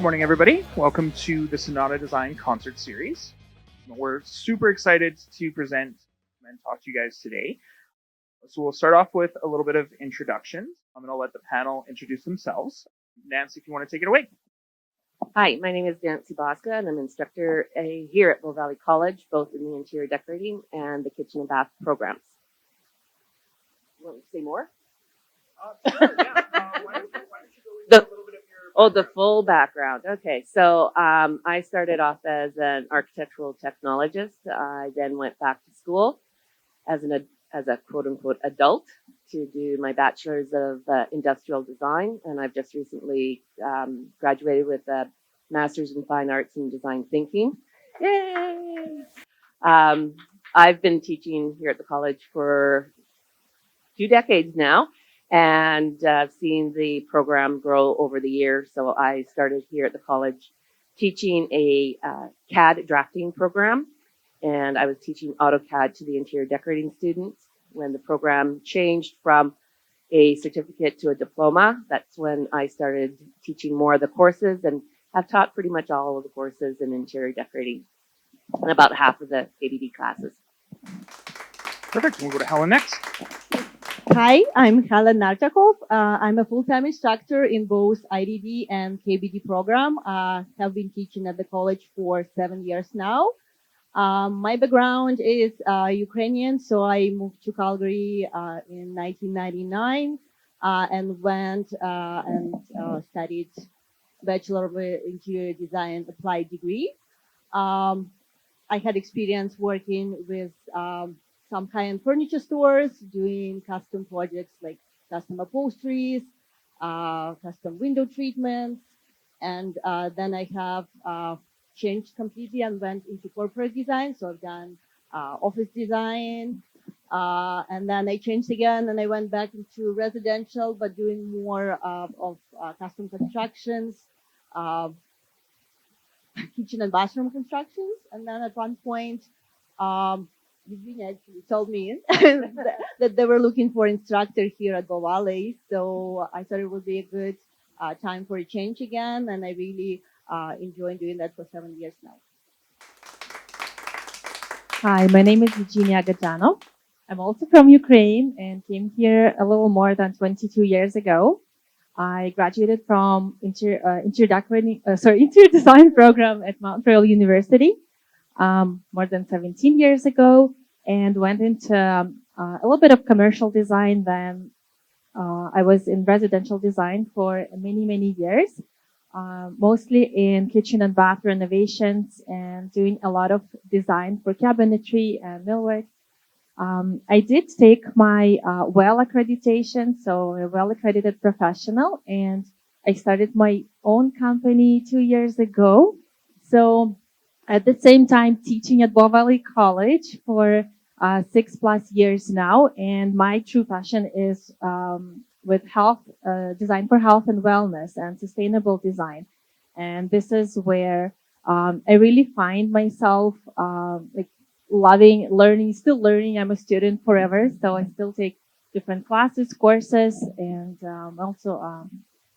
morning, everybody. Welcome to the Sonata Design Concert Series. We're super excited to present and talk to you guys today. So we'll start off with a little bit of introductions. I'm going to let the panel introduce themselves. Nancy, if you want to take it away. Hi, my name is Nancy Bosscha, and I'm an instructor here at Bow Valley College, both in the interior decorating and the kitchen and bath programs. You want me to say more? Sure, yeah. Why don't you go into a little bit of your the full background. Okay, so I started off as an architectural technologist. I then went back to school as a quote-unquote adult to do my bachelor's of industrial design, and I've just recently graduated with a master's in fine arts and design thinking. Yay! I've been teaching here at the college for 2 decades now, and I've seen the program grow over the years. So I started here at the college teaching a CAD drafting program, and I was teaching AutoCAD to the interior decorating students. When the program changed from a certificate to a diploma, that's when I started teaching more of the courses and have taught pretty much all of the courses in interior decorating and about half of the ABD classes. Perfect. We'll go to Helen next. Hi, I'm Helen Nartakhov. I'm a full-time instructor in both IDD and KBD program. Have been teaching at the college for 7 years now. My background is Ukrainian, so I moved to Calgary in 1999 and went and studied Bachelor of Interior Design applied degree. I had experience working with some high-end furniture stores, doing custom projects like custom upholsteries, custom window treatments, and then I have changed completely and went into corporate design. So I've done office design, and then I changed again and I went back into residential, but doing more of custom constructions, kitchen and bathroom constructions. And then at one point, Eugene actually told me that they were looking for instructor here at Bow Valley. So I thought it would be a good time for a change again. And I really enjoy doing that for 7 years now. Hi, my name is Eugenia Gajanov. I'm also from Ukraine and came here a little more than 22 years ago. I graduated from interior design program at Montreal University more than 17 years ago, and went into a little bit of commercial design. Then I was in residential design for many, many years, mostly in kitchen and bath renovations and doing a lot of design for cabinetry and millwork. I did take my WELL accreditation, so a well-accredited professional, and I started my own company 2 years ago. So at the same time, teaching at Bow Valley College for 6+ years now, and my true passion is with health, design for health and wellness and sustainable design. And this is where I really find myself loving learning, still learning. I'm a student forever, so I still take different classes, courses, and also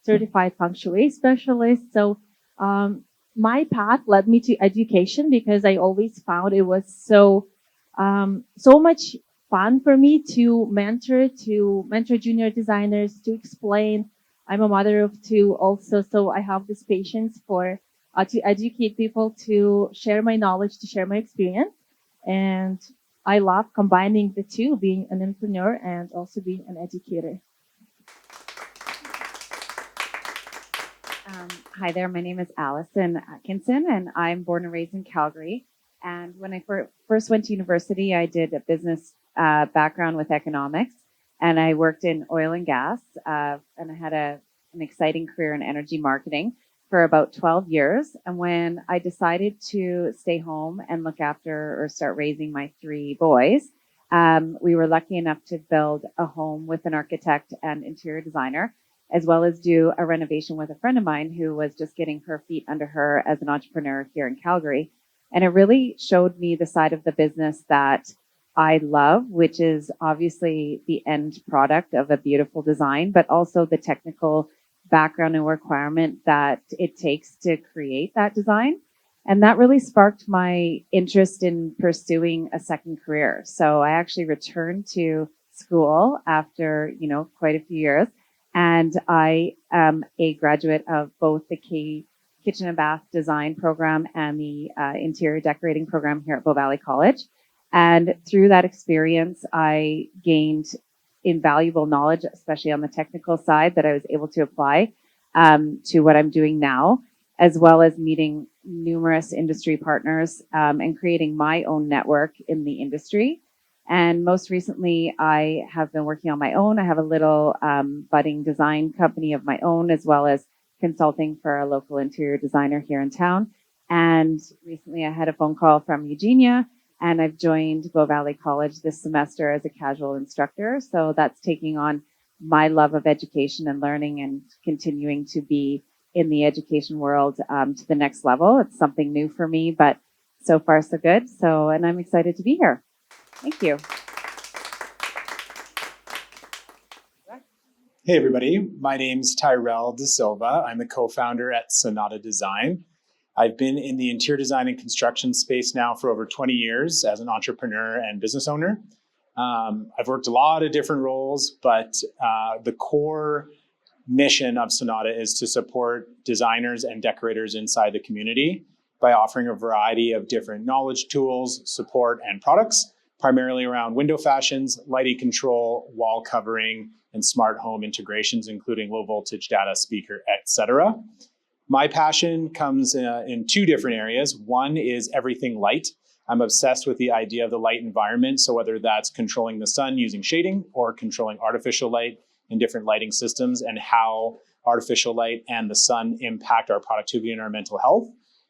certified feng shui specialist. So my path led me to education because I always found it was so much fun for me to mentor junior designers, to explain. I'm a mother of 2 also, so I have this patience for to educate people, to share my knowledge, to share my experience. And I love combining the two, being an entrepreneur and also being an educator. Hi there, my name is Allison Atkinson, and I'm born and raised in Calgary. And when I first went to university, I did a business background with economics, and I worked in oil and gas, and I had an exciting career in energy marketing for about 12 years. And when I decided to stay home and look after or start raising my 3 boys, we were lucky enough to build a home with an architect and interior designer, as well as do a renovation with a friend of mine who was just getting her feet under her as an entrepreneur here in Calgary. And it really showed me the side of the business that I love, which is obviously the end product of a beautiful design, but also the technical background and requirement that it takes to create that design. And that really sparked my interest in pursuing a second career. So I actually returned to school after, quite a few years. And I am a graduate of both the kitchen and bath design program and the interior decorating program here at Bow Valley College. And through that experience, I gained invaluable knowledge, especially on the technical side, that I was able to apply to what I'm doing now, as well as meeting numerous industry partners and creating my own network in the industry. And most recently, I have been working on my own. I have a little budding design company of my own, as well as consulting for a local interior designer here in town. And recently, I had a phone call from Eugenia, and I've joined Bow Valley College this semester as a casual instructor. So that's taking on my love of education and learning and continuing to be in the education world to the next level. It's something new for me, but so far so good. And I'm excited to be here. Thank you. Hey everybody, my name's Tyrell De Silva. I'm the co-founder at Sonata Design. I've been in the interior design and construction space now for over 20 years as an entrepreneur and business owner. I've worked a lot of different roles, but the core mission of Sonata is to support designers and decorators inside the community by offering a variety of different knowledge tools, support, and products, primarily around window fashions, lighting control, wall covering, and smart home integrations, including low voltage data, speaker, etc. My passion comes in two different areas. One is everything light. I'm obsessed with the idea of the light environment. So whether that's controlling the sun using shading or controlling artificial light in different lighting systems, and how artificial light and the sun impact our productivity and our mental health.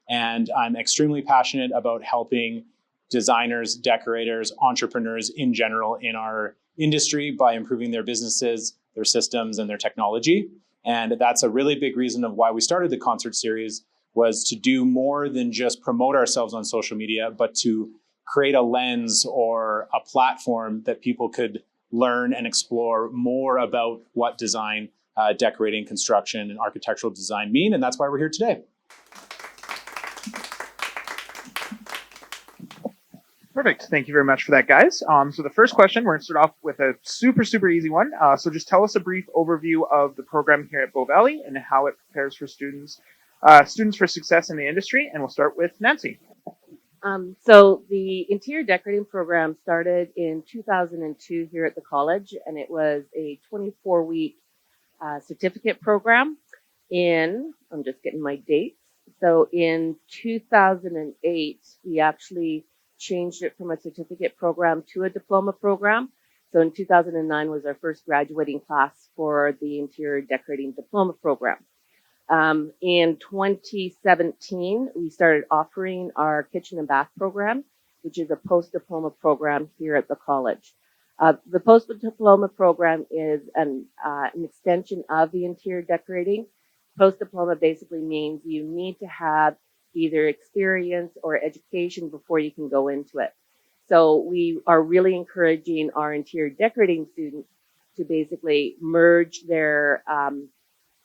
And I'm extremely passionate about helping designers, decorators, entrepreneurs in general in our industry by improving their businesses, their systems, and their technology. And that's a really big reason of why we started the concert series, was to do more than just promote ourselves on social media, but to create a lens or a platform that people could learn and explore more about what design, decorating, construction, and architectural design mean. And that's why we're here today. Perfect. Thank you very much for that, guys. So the first question, we're going to start off with a super easy one. So just tell us a brief overview of the program here at Bow Valley and how it prepares for students for success in the industry. And we'll start with Nancy. So the interior decorating program started in 2002 here at the college, and it was a 24-week certificate program I'm just getting my dates. So in 2008, we actually changed it from a certificate program to a diploma program. So in 2009 was our first graduating class for the interior decorating diploma program. In 2017, we started offering our kitchen and bath program, which is a post-diploma program here at the college. The post-diploma program is an extension of the interior decorating. Post-diploma basically means you need to have either experience or education before you can go into it. So we are really encouraging our interior decorating students to basically merge their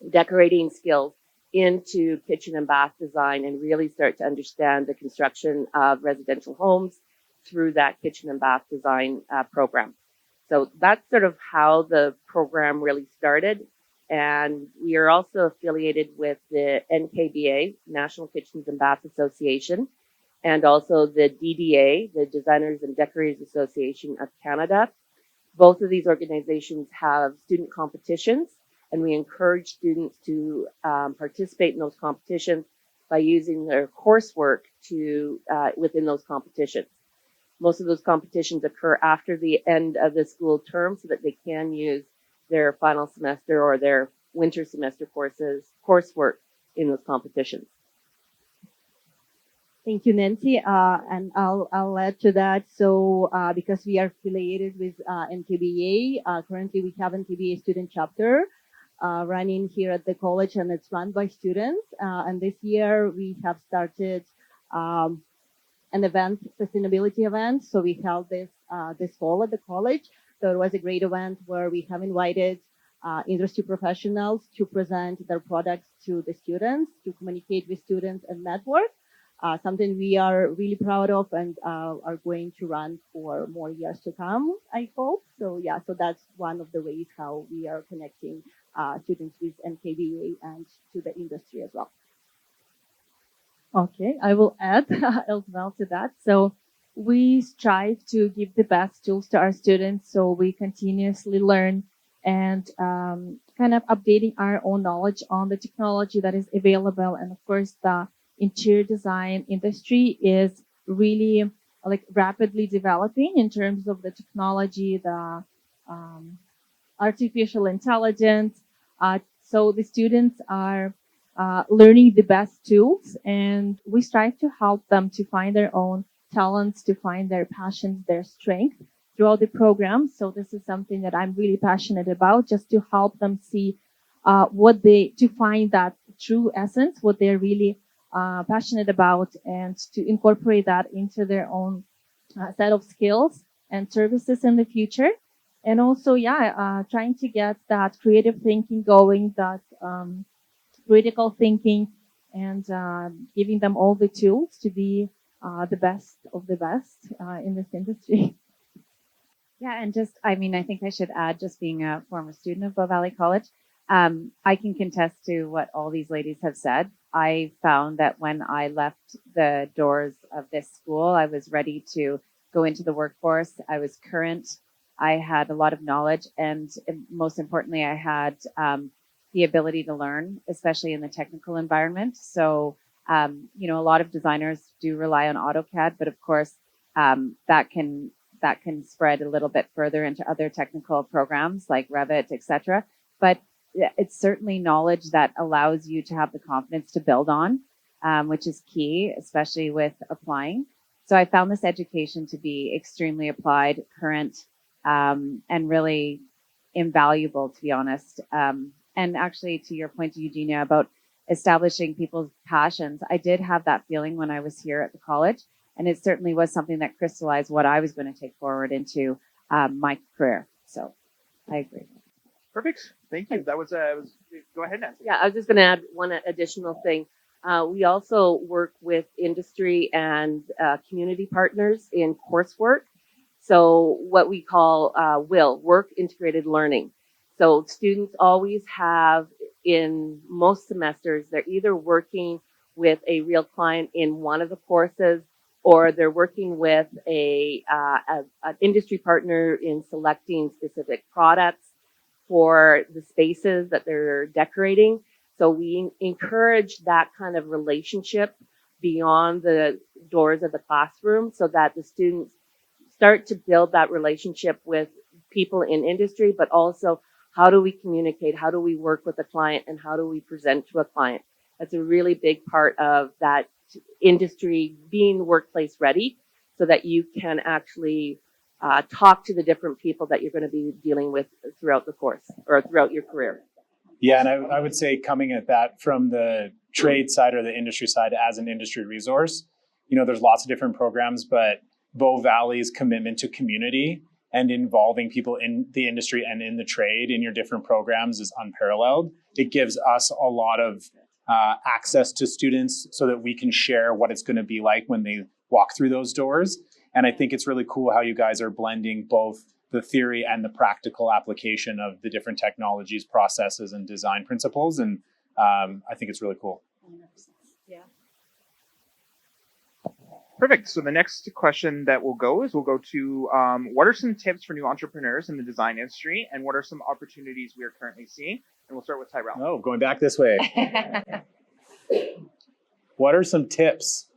decorating skills into kitchen and bath design and really start to understand the construction of residential homes through that kitchen and bath design program. So that's sort of how the program really started. And we are also affiliated with the NKBA, National Kitchens and Bath Association, and also the DDA, the Designers and Decorators Association of Canada. Both of these organizations have student competitions, and we encourage students to participate in those competitions by using their coursework within those competitions. Most of those competitions occur after the end of the school term so that they can use their final semester or their winter semester coursework in those competitions. Thank you, Nancy. And I'll add to that. So because we are affiliated with NKBA, currently we have NKBA student chapter running here at the college, and it's run by students. And this year we have started an event, sustainability event. So we held this fall at the college. So it was a great event where we have invited industry professionals to present their products to the students, to communicate with students and network. Something we are really proud of and are going to run for more years to come, I hope. So yeah, so that's one of the ways how we are connecting students with NKBA and to the industry as well. Okay, I will add as well to that. So we strive to give the best tools to our students, so we continuously learn and kind of updating our own knowledge on the technology that is available. And of course, the interior design industry is really like rapidly developing in terms of the technology, the um, artificial intelligence. So the students are learning the best tools, and we strive to help them to find their own talents, to find their passions, their strength throughout the program. So this is something that I'm really passionate about, just to help them see to find that true essence, what they're really passionate about, and to incorporate that into their own set of skills and services in the future. And also, trying to get that creative thinking going, that critical thinking, and giving them all the tools to be the best of the best in this industry. Yeah, and just, I mean, I think I should add, just being a former student of Bow Valley College, I can contest to what all these ladies have said. I found that when I left the doors of this school, I was ready to go into the workforce. I was current. I had a lot of knowledge, and most importantly, I had the ability to learn, especially in the technical environment. So, a lot of designers do rely on AutoCAD, but of course, that can spread a little bit further into other technical programs like Revit, etc. But it's certainly knowledge that allows you to have the confidence to build on, which is key, especially with applying. So I found this education to be extremely applied, current, and really invaluable, to be honest. And actually, to your point, Eugenia, about establishing people's passions, I did have that feeling when I was here at the college. And it certainly was something that crystallized what I was going to take forward into my career. So I agree. Perfect. Thank you. That was go ahead, Nancy. Yeah, I was just going to add one additional thing. We also work with industry and community partners in coursework. So what we call work integrated learning. So students always have, in most semesters, they're either working with a real client in one of the courses, or they're working with an industry partner in selecting specific products for the spaces that they're decorating. So we encourage that kind of relationship beyond the doors of the classroom, so that the students start to build that relationship with people in industry, but also how do we communicate, how do we work with a client, and how do we present to a client. That's a really big part of that industry being workplace ready, so that you can actually talk to the different people that you're going to be dealing with throughout the course or throughout your career. Yeah, and I would say, coming at that from the trade side or the industry side as an industry resource, there's lots of different programs, but Bow Valley's commitment to community and involving people in the industry and in the trade in your different programs is unparalleled. It gives us a lot of access to students so that we can share what it's going to be like when they walk through those doors. And I think it's really cool how you guys are blending both the theory and the practical application of the different technologies, processes, and design principles. And I think it's really cool. Yeah. Perfect. So the next question that we'll go to what are some tips for new entrepreneurs in the design industry, and what are some opportunities we are currently seeing? And we'll start with Tyrell. Oh, going back this way. What are some tips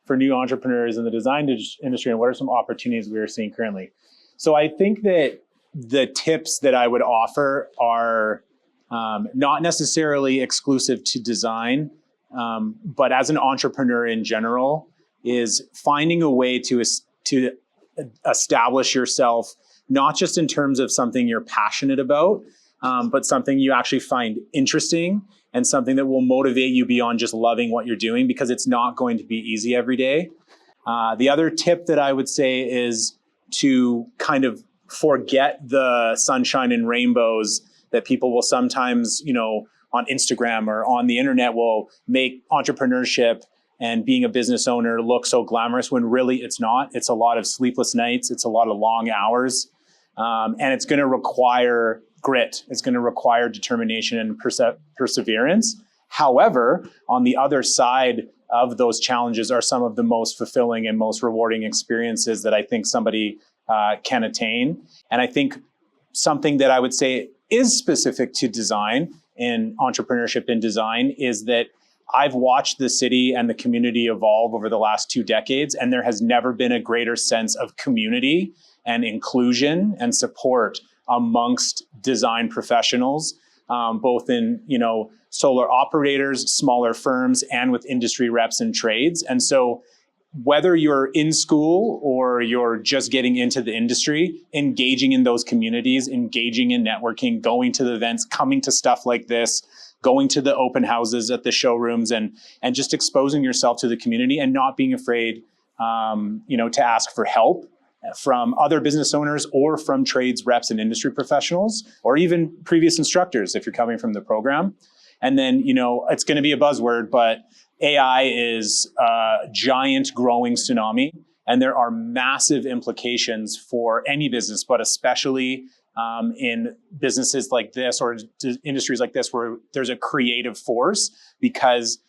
for new entrepreneurs in the design industry, and what are some opportunities we are seeing currently? So I think that the tips that I would offer are not necessarily exclusive to design, but as an entrepreneur in general, is finding a way to establish yourself, not just in terms of something you're passionate about, but something you actually find interesting and something that will motivate you beyond just loving what you're doing, because it's not going to be easy every day. The other tip that I would say is to kind of forget the sunshine and rainbows that people will sometimes, on Instagram or on the internet will make entrepreneurship and being a business owner look so glamorous when really it's not. It's a lot of sleepless nights. It's a lot of long hours. And it's going to require grit. It's going to require determination and perseverance. However, on the other side of those challenges are some of the most fulfilling and most rewarding experiences that I think somebody can attain. And I think something that I would say is specific to design and entrepreneurship in design is that I've watched the city and the community evolve over the last 2 decades, and there has never been a greater sense of community and inclusion and support amongst design professionals, both in, solar operators, smaller firms, and with industry reps and trades. And so whether you're in school or you're just getting into the industry, engaging in those communities, engaging in networking, going to the events, coming to stuff like this, going to the open houses at the showrooms, and just exposing yourself to the community and not being afraid, to ask for help from other business owners or from trades reps and industry professionals, or even previous instructors if you're coming from the program. And then, it's going to be a buzzword, but AI is a giant growing tsunami, and there are massive implications for any business, but especially in businesses like this or industries like this where there's a creative force, because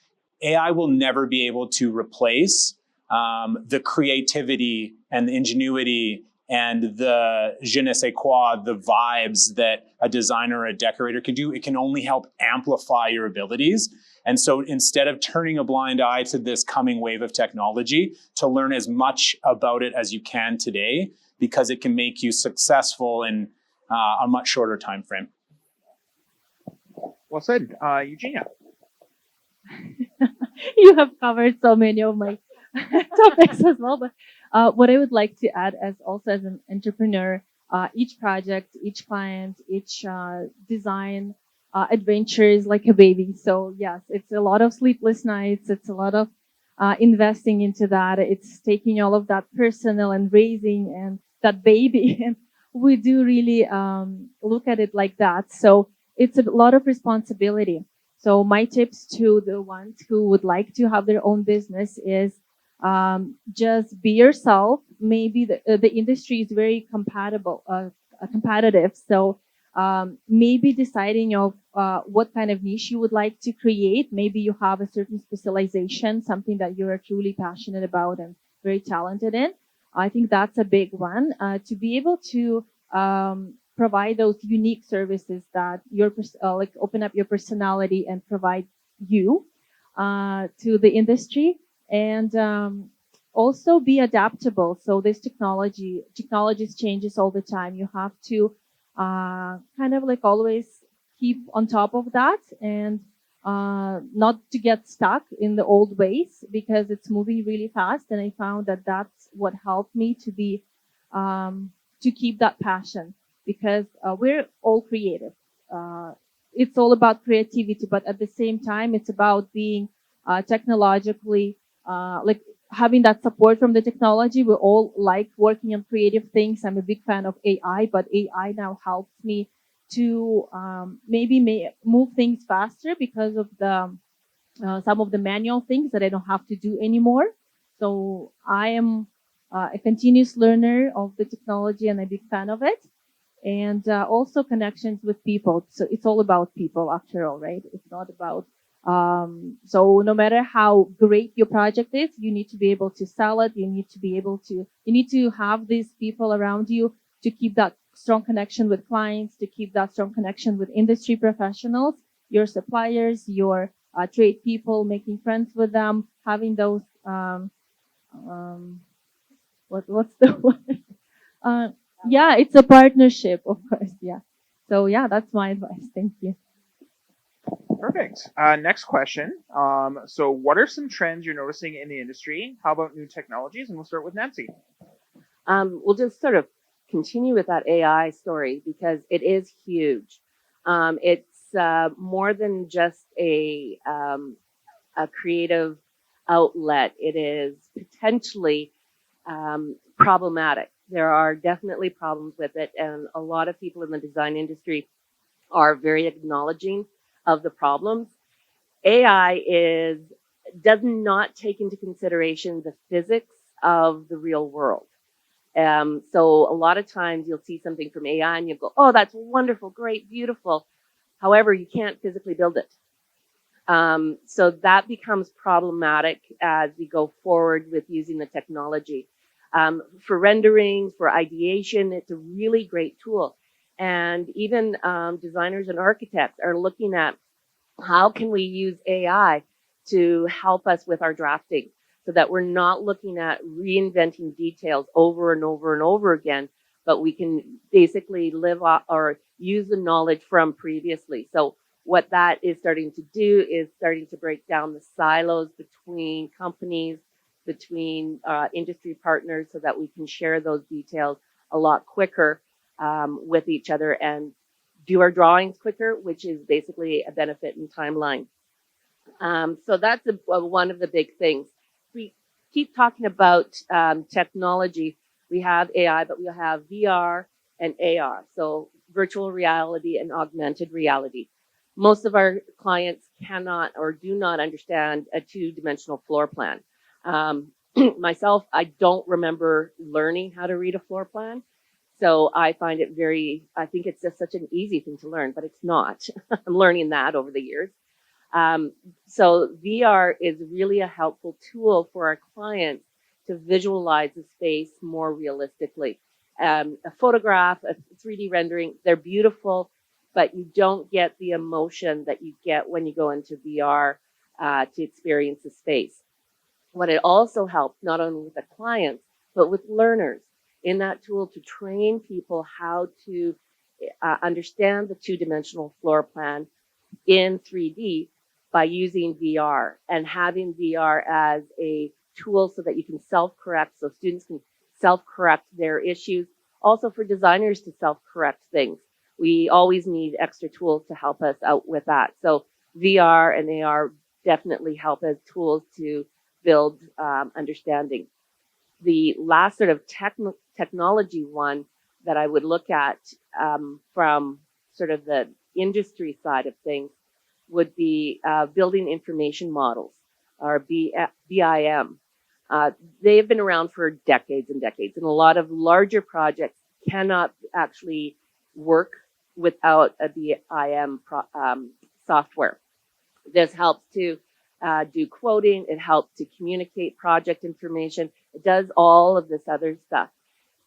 AI will never be able to replace the creativity and the ingenuity and the je ne sais quoi, the vibes that a designer or a decorator can do. It can only help amplify your abilities. And so instead of turning a blind eye to this coming wave of technology, to learn as much about it as you can today, because it can make you successful in a much shorter time frame. Well said. Eugenia. You have covered so many of my topics as well. But what I would like to add as an entrepreneur, each project, each client, each design adventure is like a baby. So yes, it's a lot of sleepless nights. It's a lot of investing into that. It's taking all of that personal and raising and that baby. And we do really look at it like that. So it's a lot of responsibility. So my tips to the ones who would like to have their own business is just be yourself. Maybe the industry is very competitive. So maybe deciding of what kind of niche you would like to create. Maybe you have a certain specialization, something that you are truly passionate about and very talented in. I think that's a big one. To be able to provide those unique services that open up your personality and provide you to the industry, and also be adaptable. So this technologies changes all the time. You have to always keep on top of that and not to get stuck in the old ways, because it's moving really fast. And I found that that's what helped me to be to keep that passion, because we're all creative. It's all about creativity, but at the same time, it's about being technologically having that support from the technology. We all like working on creative things. I'm a big fan of AI, but AI now helps me to move things faster because of the some of the manual things that I don't have to do anymore. So I am a continuous learner of the technology and a big fan of it. And also connections with people. So it's all about people after all, right? It's not about, so no matter how great your project is, you need to be able to sell it. You need to have these people around you to keep that strong connection with clients, to keep that strong connection with industry professionals, your suppliers, your trade people, making friends with them, having those, what's the word? Yeah, it's a partnership, of course. Yeah. So yeah, that's my advice. Thank you. Perfect. Next question. So what are some trends you're noticing in the industry? How about new technologies? And we'll start with Nancy. We'll just sort of continue with that AI story, because it is huge. It's more than just a creative outlet. It is potentially problematic. There are definitely problems with it, and a lot of people in the design industry are very acknowledging of the problems. AI does not take into consideration the physics of the real world. So a lot of times you'll see something from AI and you'll go, oh, that's wonderful, great, beautiful. However, you can't physically build it. So that becomes problematic as we go forward with using the technology. For rendering, for ideation, it's a really great tool. And even designers and architects are looking at how can we use AI to help us with our drafting so that we're not looking at reinventing details over and over and over again, but we can basically live off or use the knowledge from previously. So what that is starting to do is starting to break down the silos between companies, between industry partners, so that we can share those details a lot quicker with each other and do our drawings quicker, which is basically a benefit in timeline. So that's one of the big things. We keep talking about technology. We have AI, but we have VR and AR, so virtual reality and augmented reality. Most of our clients cannot or do not understand a two-dimensional floor plan. Myself, I don't remember learning how to read a floor plan. So I find it I think it's just such an easy thing to learn, but it's not. I'm learning that over the years. So VR is really a helpful tool for our clients to visualize the space more realistically. A photograph, a 3D rendering, they're beautiful, but you don't get the emotion that you get when you go into VR to experience the space. What it also helps, not only with the clients, but with learners in that tool to train people how to understand the two-dimensional floor plan in 3D by using VR and having VR as a tool so that you can self-correct, so students can self-correct their issues. Also for designers to self-correct things. We always need extra tools to help us out with that. So VR and AR definitely help as tools to build understanding. The last sort of technology one that I would look at from sort of the industry side of things would be building information models, or BIM. They've been around for decades and decades, and a lot of larger projects cannot actually work without a BIM software. This helps to do quoting. It helps to communicate project information. It does all of this other stuff.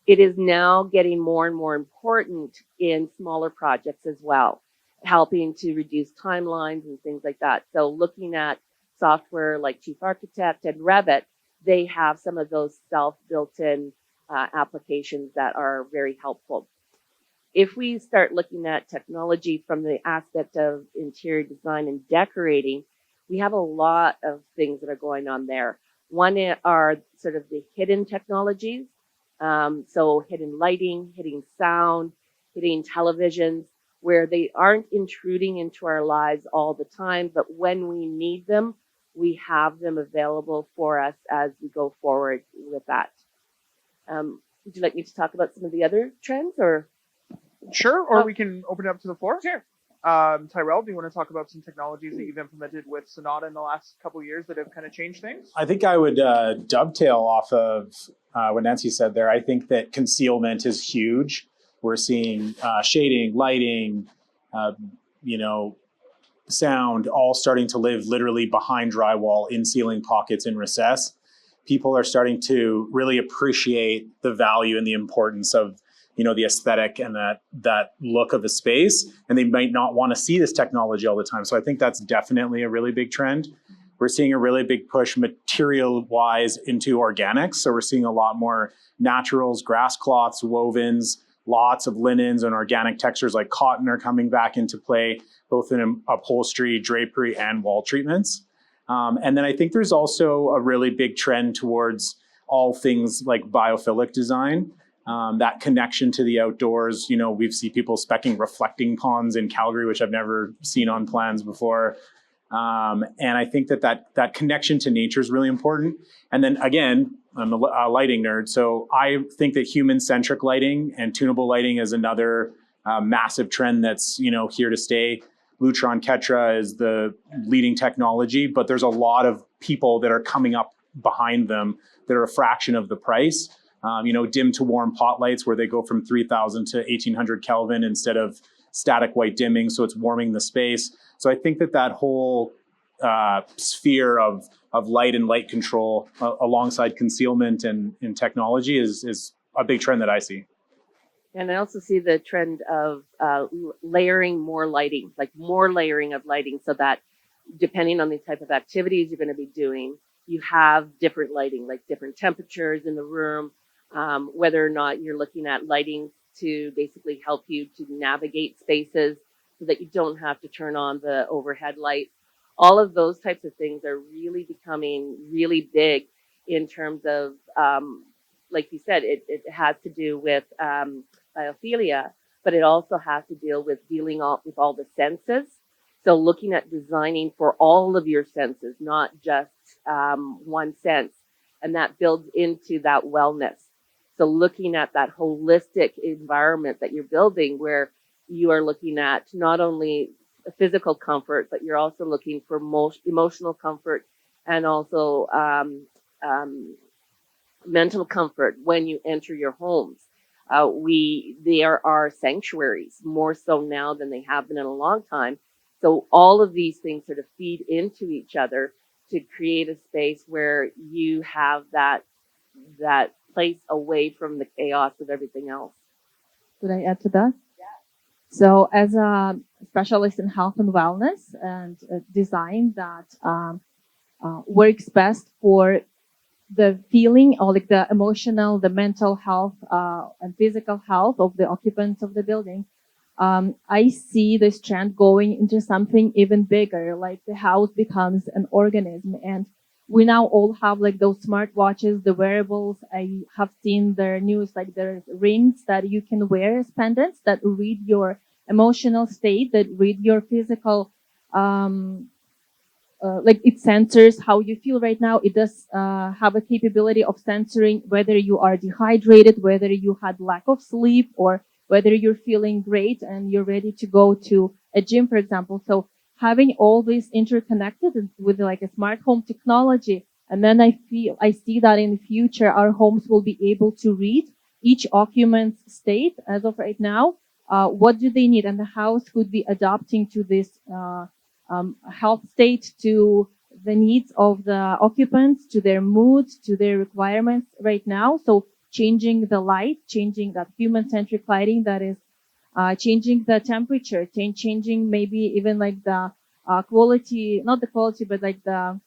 It is now getting more and more important in smaller projects as well, helping to reduce timelines and things like that. So looking at software like Chief Architect and Revit, they have some of those self-built-in applications that are very helpful. If we start looking at technology from the aspect of interior design and decorating, we have a lot of things that are going on there. One are sort of the hidden technologies. So hidden lighting, hidden sound, hidden televisions, where they aren't intruding into our lives all the time, but when we need them, we have them available for us as we go forward with that. Would you like me to talk about some of the other trends, or? Sure, or we can open it up to the floor. Sure. Tyrell, do you want to talk about some technologies that you've implemented with Sonata in the last couple of years that have kind of changed things? I think I would dovetail off of what Nancy said there. I think that concealment is huge. We're seeing shading, lighting, sound, all starting to live literally behind drywall, in ceiling pockets, in recess. People are starting to really appreciate the value and the importance of the aesthetic and that look of a space, and they might not want to see this technology all the time. So I think that's definitely a really big trend. We're seeing a really big push material-wise into organics. So we're seeing a lot more naturals, grass cloths, wovens, lots of linens, and organic textures like cotton are coming back into play, both in upholstery, drapery, and wall treatments. And then I think there's also a really big trend towards all things like biophilic design. That connection to the outdoors. We've seen people speccing reflecting ponds in Calgary, which I've never seen on plans before. And I think that connection to nature is really important. And then again, I'm a lighting nerd, so I think that human-centric lighting and tunable lighting is another massive trend that's, here to stay. Lutron Ketra is the leading technology, but there's a lot of people that are coming up behind them that are a fraction of the price. Dim to warm pot lights where they go from 3,000 to 1,800 Kelvin instead of static white dimming, so it's warming the space. So I think that whole sphere of light and light control alongside concealment and technology is a big trend that I see. And I also see the trend of layering more lighting, like more layering of lighting, so that depending on the type of activities you're going to be doing, you have different lighting, like different temperatures in the room, whether or not you're looking at lighting to basically help you to navigate spaces so that you don't have to turn on the overhead light. All of those types of things are really becoming really big in terms of, like you said, it has to do with biophilia, but it also has to deal with dealing with all the senses. So looking at designing for all of your senses, not just one sense, and that builds into that wellness. So looking at that holistic environment that you're building, where you are looking at not only physical comfort, but you're also looking for emotional comfort and also mental comfort when you enter your homes. They are our sanctuaries more so now than they have been in a long time. So all of these things sort of feed into each other to create a space where you have that place away from the chaos of everything else. Could I add to that? So as a specialist in health and wellness and design that works best for the feeling or like the emotional, the mental health and physical health of the occupants of the building, I see this trend going into something even bigger, like the house becomes an organism. And we now all have like those smartwatches, the wearables. I have seen their news, like there's rings that you can wear as pendants that read your emotional state, that read your physical like it sensors how you feel right now. It does have a capability of censoring whether you are dehydrated, whether you had lack of sleep, or whether you're feeling great and you're ready to go to a gym, for example. So having all this interconnected with like a smart home technology, and then I see that in the future our homes will be able to read each occupant's state as of right now. What do they need? And the house could be adapting to this health state, to the needs of the occupants, to their moods, to their requirements right now. So changing the light, changing that human-centric lighting, that is changing the temperature, changing maybe even like the quality, not the quality, but like the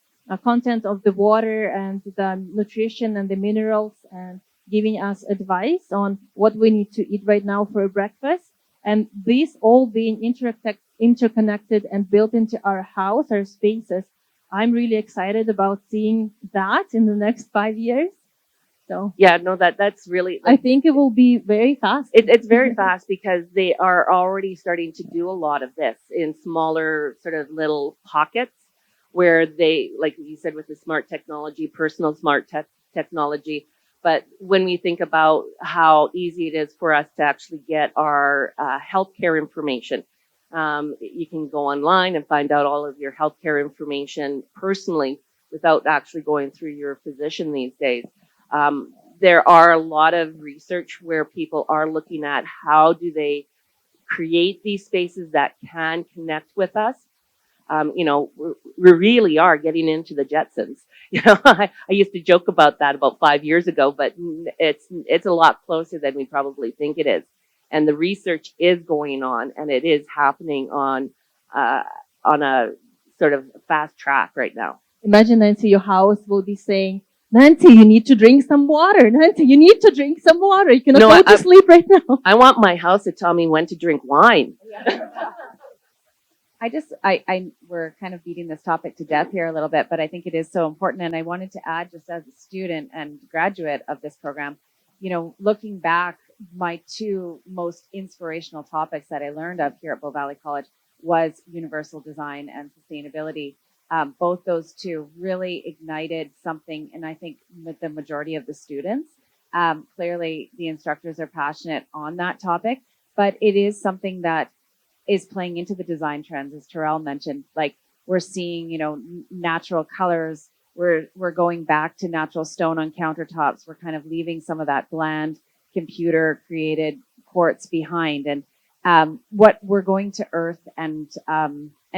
content of the water and the nutrition and the minerals, and giving us advice on what we need to eat right now for breakfast. And these all being interconnected and built into our house, our spaces. I'm really excited about seeing that in the next 5 years. So yeah, no, that's really. I think it will be very fast. It's very fast because they are already starting to do a lot of this in smaller sort of little pockets where they, like you said, with the smart technology, personal smart technology. But when we think about how easy it is for us to actually get our healthcare information, you can go online and find out all of your healthcare information personally without actually going through your physician these days. There are a lot of research where people are looking at how do they create these spaces that can connect with us. We really are getting into the Jetsons. I used to joke about that about 5 years ago, but it's a lot closer than we probably think it is. And the research is going on, and it is happening on a sort of fast track right now. Imagine, Nancy, your house will be saying, Nancy, you need to drink some water. Nancy, you need to drink some water. You cannot go to sleep right now. I want my house to tell me when to drink wine. We're kind of beating this topic to death here a little bit, but I think it is so important. And I wanted to add, just as a student and graduate of this program, looking back, my two most inspirational topics that I learned of here at Bow Valley College was universal design and sustainability. Both those two really ignited something, and I think with the majority of the students, clearly the instructors are passionate on that topic, but it is something that is playing into the design trends, as Terrell mentioned. Like we're seeing, natural colors. We're going back to natural stone on countertops. We're kind of leaving some of that bland computer created quartz behind, and what we're going to earth and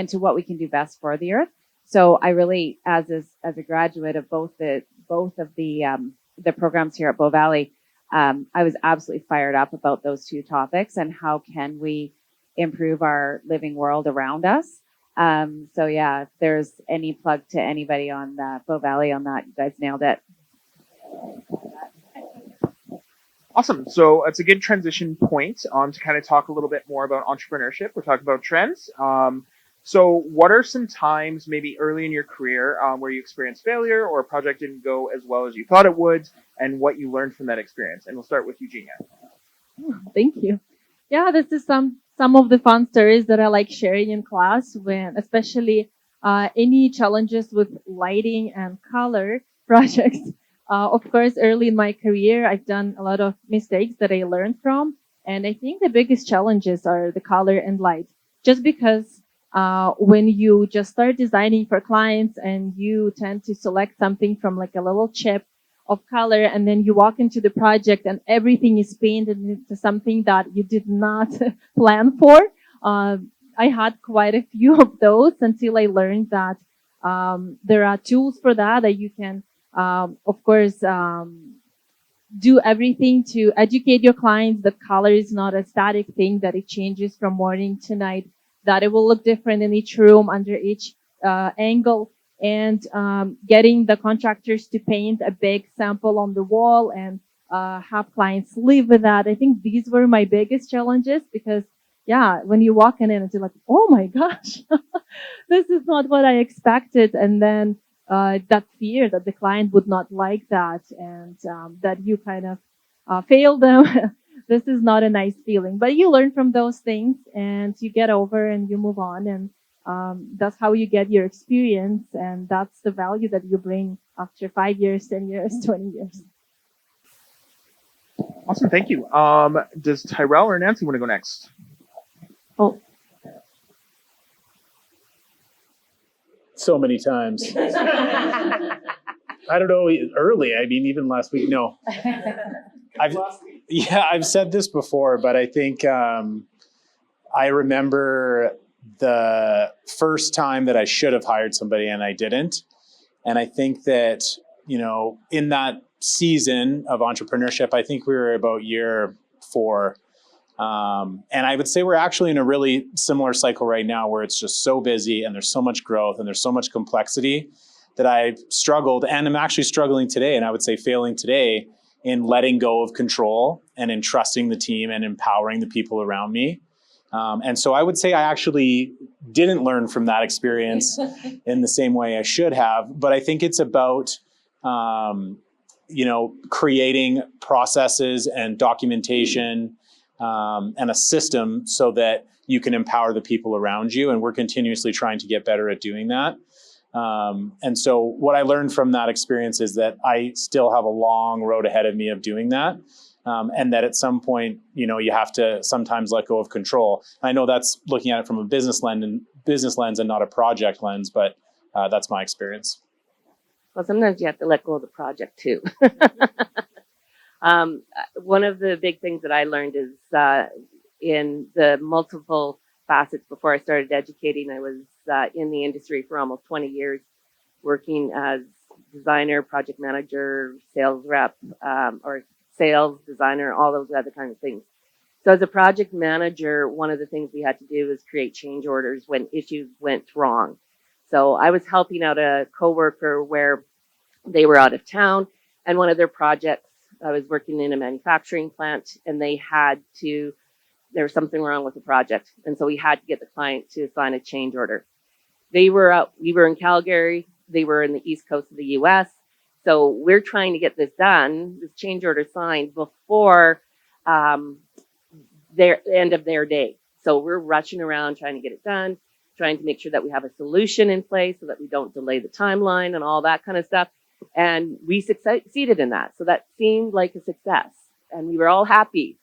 to what we can do best for the earth. So I really, as a graduate of both of the programs here at Bow Valley, I was absolutely fired up about those two topics and how can we improve our living world around us. So yeah, if there's any plug to anybody on Bow Valley on that, you guys nailed it. Awesome. So it's a good transition point to kind of talk a little bit more about entrepreneurship. We're talking about trends. So what are some times maybe early in your career where you experienced failure or a project didn't go as well as you thought it would, and what you learned from that experience? And we'll start with Eugenia. Thank you. Yeah, this is some of the fun stories that I like sharing in class, when especially any challenges with lighting and color projects. Of course, early in my career, I've done a lot of mistakes that I learned from. And I think the biggest challenges are the color and light. Just because when you just start designing for clients and you tend to select something from like a little chip of color, and then you walk into the project and everything is painted into something that you did not plan for. I had quite a few of those until I learned that there are tools for that you can, of course, do everything to educate your clients that color is not a static thing, that it changes from morning to night, that it will look different in each room under each angle, and getting the contractors to paint a big sample on the wall and have clients live with that. I think these were my biggest challenges because, yeah, when you walk in and it's like, oh my gosh, this is not what I expected. And then that fear that the client would not like that, and that you kind of fail them. This is not a nice feeling, but you learn from those things and you get over and you move on. And that's how you get your experience. And that's the value that you bring after 5 years, 10 years, 20 years. Awesome. Thank you. Does Tyrell or Nancy want to go next? Oh, So many times. I don't know, early. I mean, even last week. No. I've said this before, but I think I remember the first time that I should have hired somebody and I didn't. And I think that, in that season of entrepreneurship, I think we were about year 4. And I would say we're actually in a really similar cycle right now where it's just so busy and there's so much growth and there's so much complexity that I've struggled, and I'm actually struggling today, and I would say failing today, in letting go of control and in trusting the team and empowering the people around me. And so I would say I actually didn't learn from that experience in the same way I should have. But I think it's about, creating processes and documentation and a system so that you can empower the people around you. And we're continuously trying to get better at doing that. And so what I learned from that experience is that I still have a long road ahead of me of doing that. And that at some point, you have to sometimes let go of control. I know that's looking at it from a business lens and not a project lens, but that's my experience. well, sometimes you have to let go of the project too. One of the big things that I learned is in the multiple facets before I started educating, I was in the industry for almost 20 years, working as designer, project manager, sales rep, or sales designer, all those other kinds of things. So as a project manager, one of the things we had to do was create change orders when issues went wrong. So I was helping out a coworker where they were out of town, and one of their projects, I was working in a manufacturing plant, and there was something wrong with the project. And so we had to get the client to sign a change order. We were in Calgary, they were in the East Coast of the US. So we're trying to get this done, this change order signed before their end of their day. So we're rushing around trying to get it done, trying to make sure that we have a solution in place so that we don't delay the timeline and all that kind of stuff. And we succeeded in that. So that seemed like a success. And we were all happy.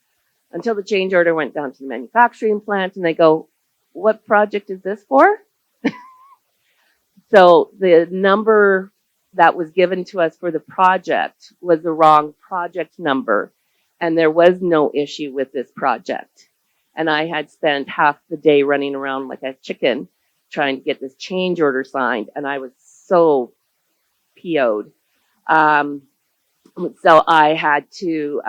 until the change order went down to the manufacturing plant and they go, what project is this for? So the number that was given to us for the project was the wrong project number, and there was no issue with this project. And I had spent half the day running around like a chicken trying to get this change order signed, and I was so PO'd. So I had to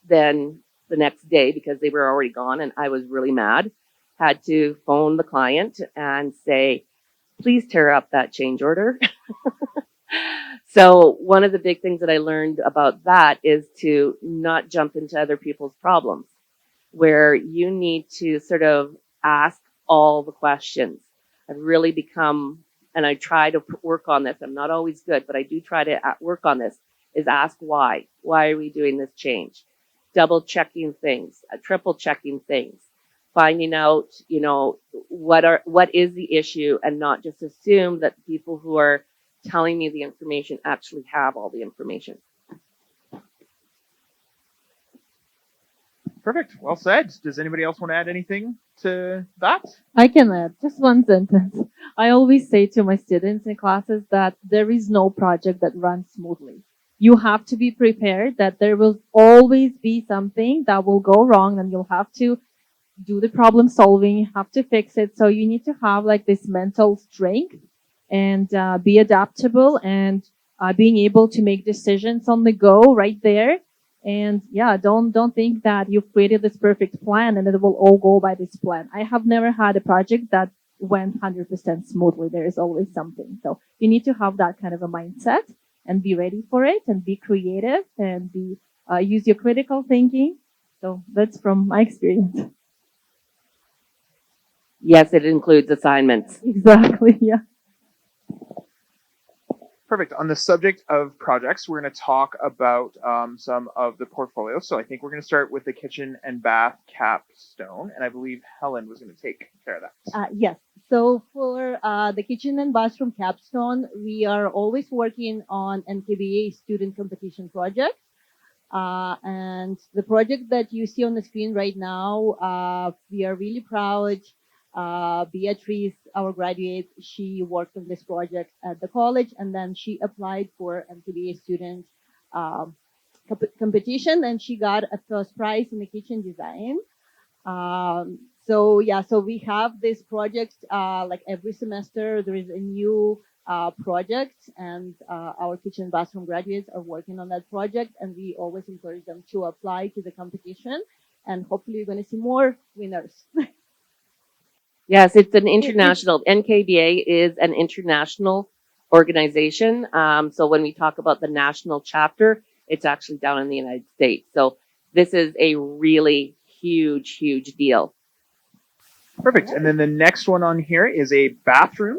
then the next day, because they were already gone and I was really mad, had to phone the client and say, please tear up that change order. So one of the big things that I learned about that is to not jump into other people's problems, where you need to sort of ask all the questions. I've really become, and I try to work on this. I'm not always good, but I do try to work on this, is ask why. Why are we doing this change? Double checking things, triple checking things, finding out, you know, what is the issue, and not just assume that people who are telling me the information actually have all the information. Perfect. Well said. Does anybody else want to add anything to that? I can add just one sentence. I always say to my students in classes that there is no project that runs smoothly. You have to be prepared that there will always be something that will go wrong, and you'll have to do the problem solving, you have to fix it. So you need to have like this mental strength and be adaptable, and being able to make decisions on the go right there. And yeah, don't think that you've created this perfect plan and it will all go by this plan. I have never had a project that went 100% smoothly. There is always something. So you need to have that kind of a mindset and be ready for it and be creative and be use your critical thinking. So that's from my experience. Yes, it includes assignments. Exactly, yeah. Perfect. On the subject of projects, we're going to talk about some of the portfolios. So I think we're going to start with the kitchen and bath capstone, and I believe Helen was going to take care of that. Yes. So for the kitchen and bathroom capstone, we are always working on NKBA student competition project. And the project that you see on the screen right now, we are really proud. Beatrice, our graduate, she worked on this project at the college, and then she applied for MTBA student competition, and she got a first prize in the kitchen design. So yeah, so we have this project like every semester there is a new project, and our kitchen and bathroom graduates are working on that project, and we always encourage them to apply to the competition, and hopefully you're going to see more winners. Yes, it's an international, NKBA is an international organization. So when we talk about the national chapter, it's actually down in the United States. So this is a really huge, huge deal. Perfect. And then the next one on here is a bathroom.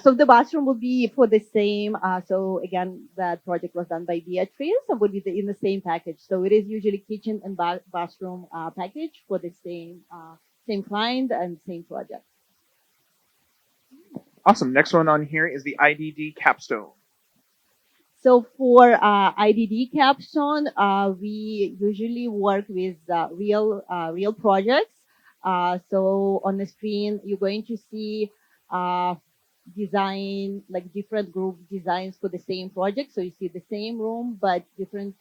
So the bathroom will be for the same. So again, that project was done by Beatrice and would be in the same package. So it is usually kitchen and bathroom package for the same client and same project. Awesome. Next one on here is the IDD capstone. So for IDD capstone, we usually work with real projects. So on the screen, you're going to see design, like different group designs for the same project. So you see the same room, but different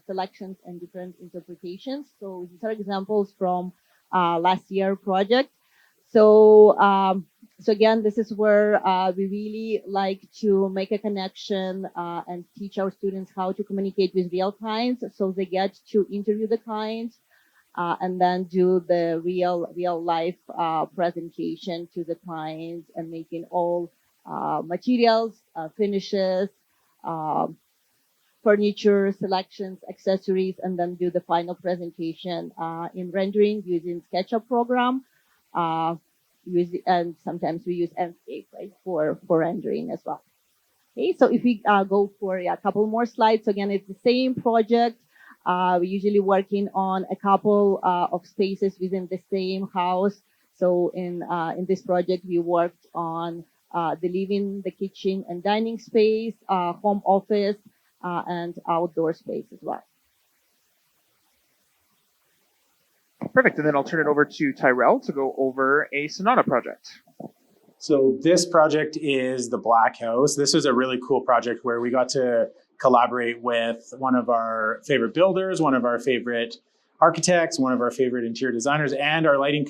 selections and different interpretations. So these are examples from last year project. So so again, this is where we really like to make a connection and teach our students how to communicate with real clients. So they get to interview the clients and then do the real life presentation to the clients and making all materials, finishes, furniture selections, accessories, and then do the final presentation in rendering using SketchUp program. And sometimes we use Enscape, right, for rendering as well. Okay, so if we go for a couple more slides, so again, it's the same project. We're usually working on a couple of spaces within the same house. So in this project, we worked on the living, the kitchen, and dining space, home office, and outdoor space as well. Perfect. And then I'll turn it over to Tyrell to go over a Sonata project. So this project is the Black House. This is a really cool project where we got to collaborate with one of our favorite builders, one of our favorite architects, one of our favorite interior designers, and our lighting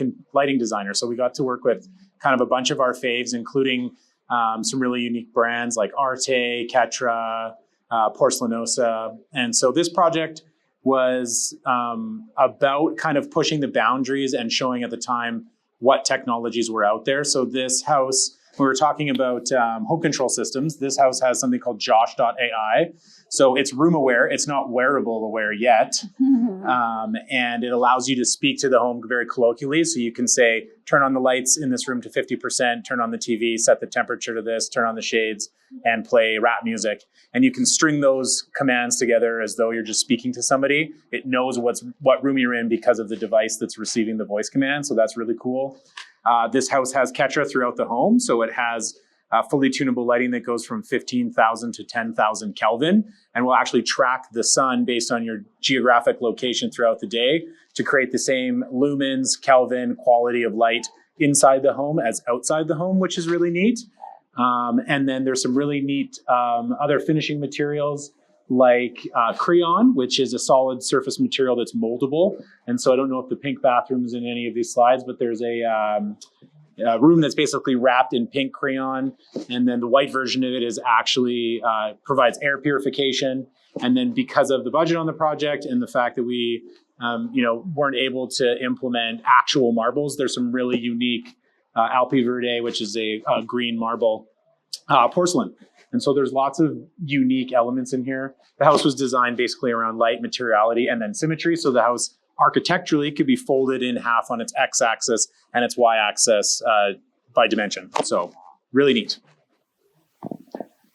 designer. So we got to work with kind of a bunch of our faves, including some really unique brands like Arte, Ketra, Porcelanosa. And so this project was about kind of pushing the boundaries and showing at the time what technologies were out there. So this house, we were talking about home control systems. This house has something called Josh.ai. So it's room aware. It's not wearable aware yet. And it allows you to speak to the home very colloquially. So you can say, turn on the lights in this room to 50%, turn on the TV, set the temperature to this, turn on the shades, and play rap music. And you can string those commands together as though you're just speaking to somebody. It knows what room you're in because of the device that's receiving the voice command. So that's really cool. This house has Ketra throughout the home. So it has fully tunable lighting that goes from 15,000 to 10,000 Kelvin, and will actually track the sun based on your geographic location throughout the day to create the same lumens, Kelvin, quality of light inside the home as outside the home, which is really neat. And then there's some really neat other finishing materials like Creon, which is a solid surface material that's moldable. And so I don't know if the pink bathroom is in any of these slides, but there's a room that's basically wrapped in pink crayon, and then the white version of it is actually provides air purification. And then because of the budget on the project and the fact that we weren't able to implement actual marbles, there's some really unique Alpi Verde, which is a green marble porcelain. And so there's lots of unique elements in here. The house was designed basically around light, materiality, and then symmetry. So the house architecturally could be folded in half on its x-axis and its y-axis by dimension. So really neat.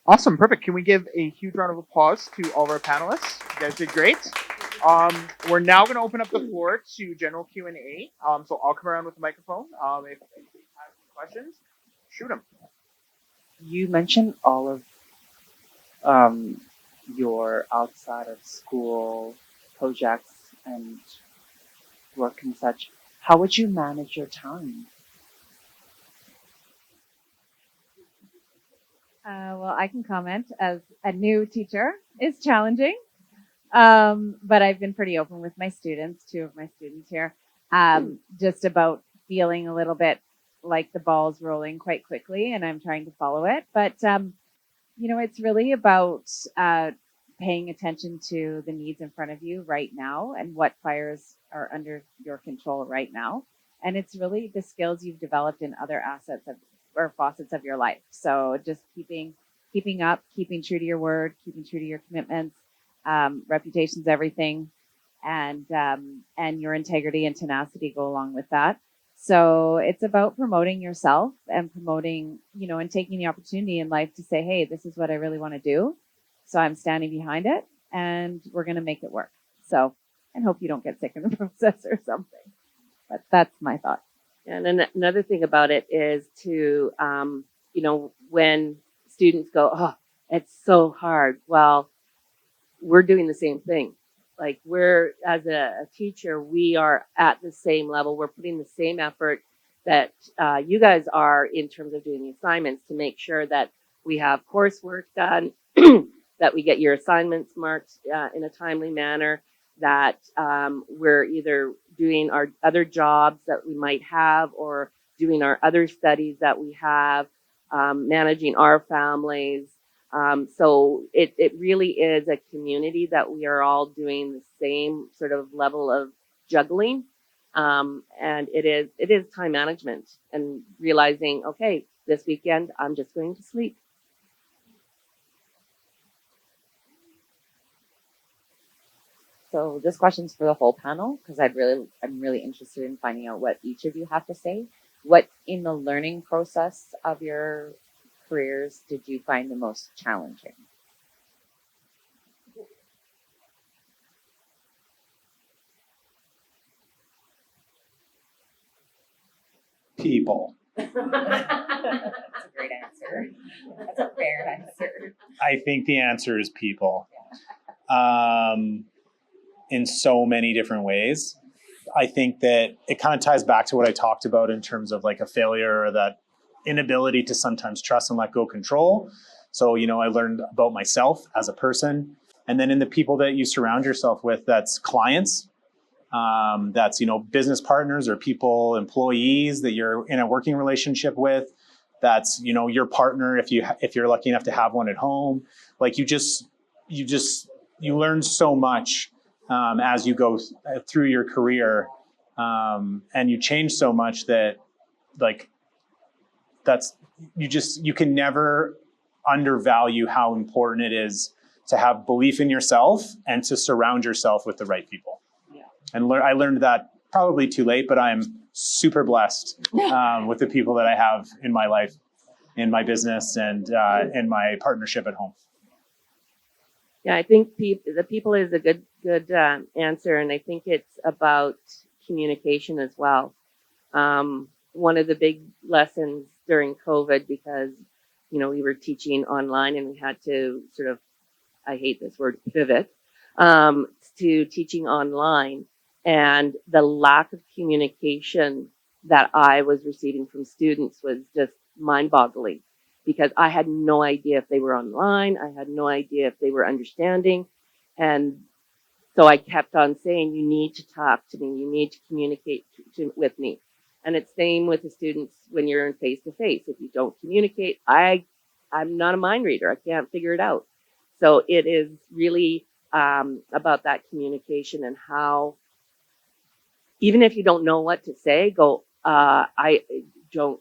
Awesome. Perfect. Can we give a huge round of applause to all of our panelists? You guys did great. We're now going to open up the floor to general Q&A. So I'll come around with the microphone. If anybody has any questions, shoot them. You mentioned all of your outside of school projects and work and such. How would you manage your time? Well, I can comment as a new teacher. It's challenging, but I've been pretty open with my students, two of my students here, just about feeling a little bit like the ball's rolling quite quickly and I'm trying to follow it. But, it's really about paying attention to the needs in front of you right now and what fires are under your control right now. And it's really the skills you've developed in other or facets of your life. So just keeping up, keeping true to your word, keeping true to your commitments, reputation's everything, and your integrity and tenacity go along with that. So it's about promoting yourself and promoting, and taking the opportunity in life to say, hey, this is what I really want to do. So I'm standing behind it and we're going to make it work. So, and hope you don't get sick in the process or something. But that's my thought. And then another thing about it is to, when students go, oh, it's so hard. Well, we're doing the same thing. Like we're, as a teacher, we are at the same level. We're putting the same effort that you guys are in terms of doing the assignments to make sure that we have coursework done, that we get your assignments marked in a timely manner, that we're either doing our other jobs that we might have or doing our other studies that we have, managing our families. So it really is a community that we are all doing the same sort of level of juggling. And it is time management and realizing, okay, this weekend, I'm just going to sleep. So this question's for the whole panel because I'm really interested in finding out what each of you have to say. What in the learning process of your careers did you find the most challenging? People. That's a great answer. That's a fair answer. I think the answer is people. in so many different ways. I think that it kind of ties back to what I talked about in terms of like a failure or that inability to sometimes trust and let go control. So, I learned about myself as a person. And then in the people that you surround yourself with, that's clients, that's, business partners or people, employees that you're in a working relationship with. That's, your partner, if you're lucky enough to have one at home. Like you learn so much as you go through your career, and you change so much that like you can never undervalue how important it is to have belief in yourself and to surround yourself with the right people. Yeah. And I learned that probably too late, but I'm super blessed with the people that I have in my life, in my business, and in my partnership at home. Yeah, I think the people is a good answer, and I think it's about communication as well. One of the big lessons during COVID, because we were teaching online and we had to sort of, I hate this word, pivot to teaching online, and the lack of communication that I was receiving from students was just mind-boggling, because I had no idea if they were online. I had no idea if they were understanding. And so I kept on saying, you need to talk to me. You need to communicate with me. And it's same with the students when you're in face-to-face. If you don't communicate, I'm not a mind reader. I can't figure it out. So it is really about that communication and how, even if you don't know what to say, go, I don't,